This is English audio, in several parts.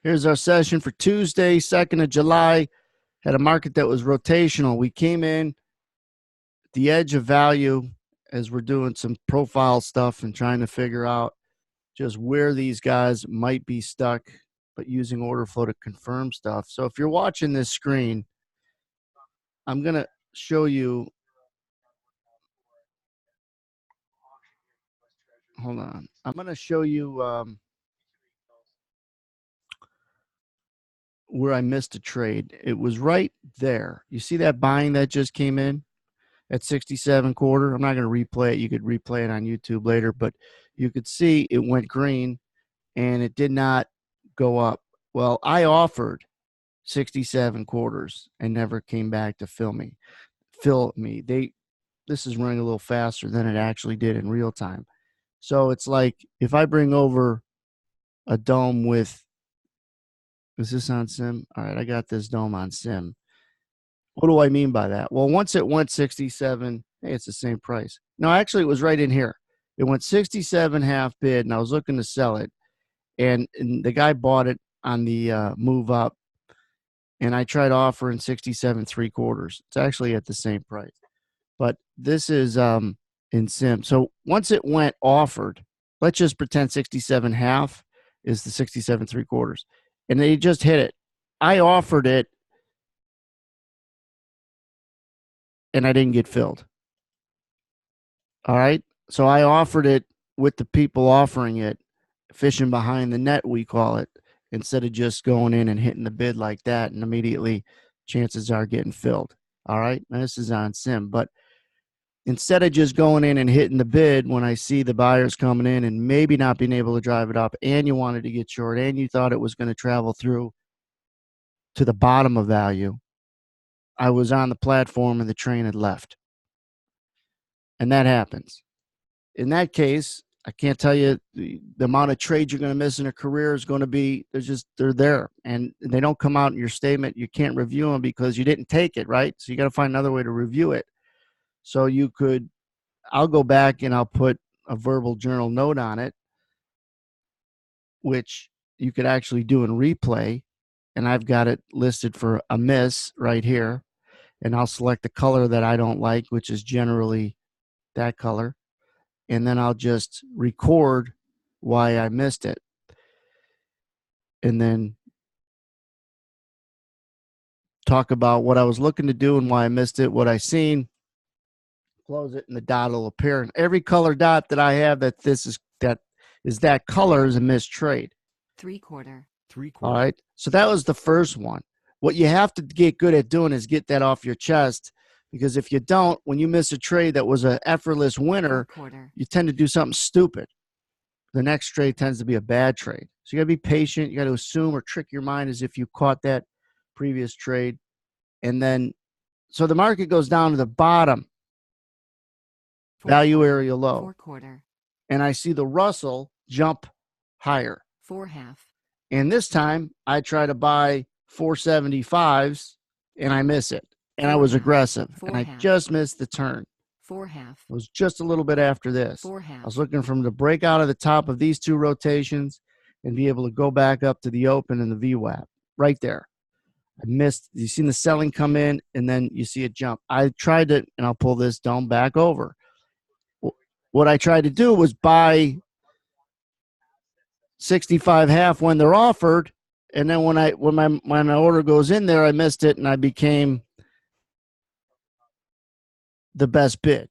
Here's our session for Tuesday, 2nd of July. Had a market that was rotational. We came in the edge of value as we're doing some profile stuff and trying to figure out just where these guys might be stuck, but using order flow to confirm stuff. So if you're watching this screen, I'm going to show you. Hold on. I'm going to show you where I missed a trade. It was right there. You see that buying that just came in at 67 quarter? I'm not going to replay it. You could replay it on YouTube later, but you could see it went green and it did not go up. Well, I offered 67 quarters and never came back to fill me. This is running a little faster than it actually did in real time. So it's like if I bring over a dome with, is this on sim? All right, I got this dome on sim. What do I mean by that? Well, once it went 67, hey, it's the same price. No, actually, it was right in here. It went 67 half bid, and I was looking to sell it. And the guy bought it on the move up, and I tried offering 67 three quarters. It's actually at the same price. But this is in sim. So once it went offered, let's just pretend 67 half is the 67 three quarters. And they just hit it. I offered it, and I didn't get filled. All right. So I offered it with the people offering it, fishing behind the net, we call it, instead of just going in and hitting the bid like that. And immediately chances are getting filled. All right. Now, this is on sim, but instead of just going in and hitting the bid when I see the buyers coming in and maybe not being able to drive it up, and you wanted to get short and you thought it was going to travel through to the bottom of value, I was on the platform and the train had left. And that happens. In that case, I can't tell you the amount of trades you're going to miss in a career is going to be, they're there and they don't come out in your statement. You can't review them because you didn't take it, right? So you got to find another way to review it. So I'll go back and I'll put a verbal journal note on it, which you could actually do in replay. And I've got it listed for a miss right here. And I'll select the color that I don't like, which is generally that color. And then I'll just record why I missed it. And then talk about what I was looking to do and why I missed it, what I seen, close it, and the dot will appear. And every color dot that I have that that color is a missed trade. Three quarter. All right. So that was the first one. What you have to get good at doing is get that off your chest, because if you don't, when you miss a trade that was an effortless winner, you tend to do something stupid. The next trade tends to be a bad trade. So you got to be patient. You got to assume or trick your mind as if you caught that previous trade. And then, so the market goes down to the bottom, value area low. And I see the Russell jump higher. 4.5. And this time I try to buy 475s and I miss it. And I was aggressive. And I just missed the turn. 4.5. It was just a little bit after this. 4.5. I was looking for him to break out of the top of these two rotations and be able to go back up to the open and the VWAP right there. I missed. You seen the selling come in and then you see it jump. I tried to, and I'll pull this dome back over. What I tried to do was buy 65 half when they're offered, and then when my order goes in there, I missed it and I became the best bid.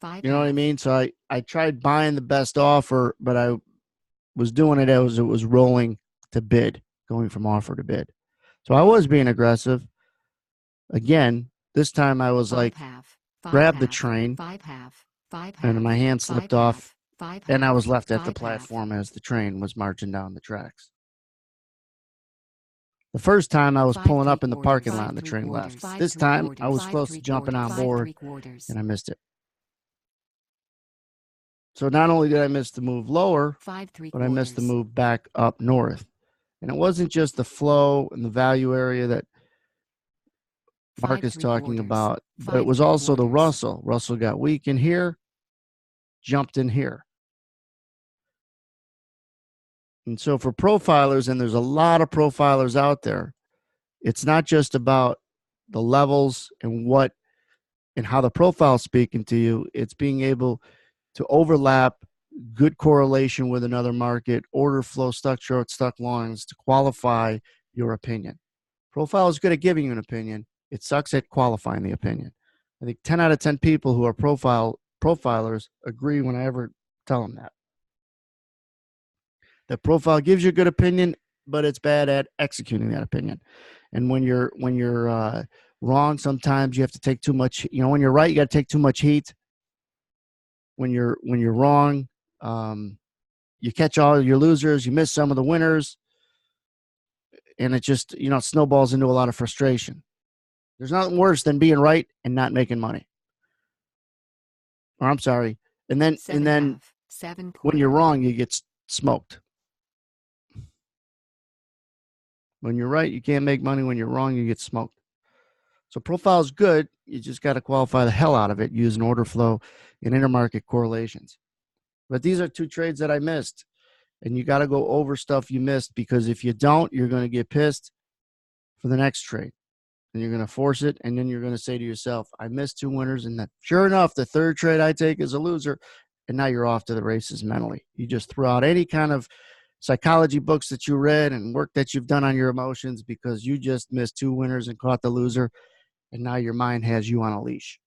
You know what I mean? So I tried buying the best offer, but I was doing it as it was rolling to bid, going from offer to bid. So I was being aggressive. Again, this time I was like, grab the train, and my hand slipped off, and I was left at the platform as the train was marching down the tracks. The first time I was pulling up in the parking lot and the train left. This time I was close to jumping on board and I missed it. So not only did I miss the move lower, but I missed the move back up north. And it wasn't just the flow and the value area that Mark is talking about, but it was also the Russell. Russell got weak in here, jumped in here. And so for profilers, and there's a lot of profilers out there, it's not just about the levels and what and how the profile's speaking to you. It's being able to overlap good correlation with another market, order flow, stuck short, stuck longs to qualify your opinion. Profile is good at giving you an opinion. It sucks at qualifying the opinion. I think 10 out of 10 people who are profilers agree when I ever tell them that. The profile gives you a good opinion, but it's bad at executing that opinion. And when you're wrong, sometimes you have to take too much. When you're right, you got to take too much heat. When you're wrong, you catch all your losers, you miss some of the winners, and it just snowballs into a lot of frustration. There's nothing worse than being right and not making money. Or I'm sorry, and then when you're wrong, you get smoked. When you're right, you can't make money. When you're wrong, you get smoked. So profile is good. You just got to qualify the hell out of it using order flow and intermarket correlations. But these are two trades that I missed. And you got to go over stuff you missed, because if you don't, you're going to get pissed for the next trade. And you're going to force it. And then you're going to say to yourself, I missed two winners. And that, sure enough, the third trade I take is a loser. And now you're off to the races mentally. You just threw out any kind of psychology books that you read and work that you've done on your emotions because you just missed two winners and caught the loser. And now your mind has you on a leash.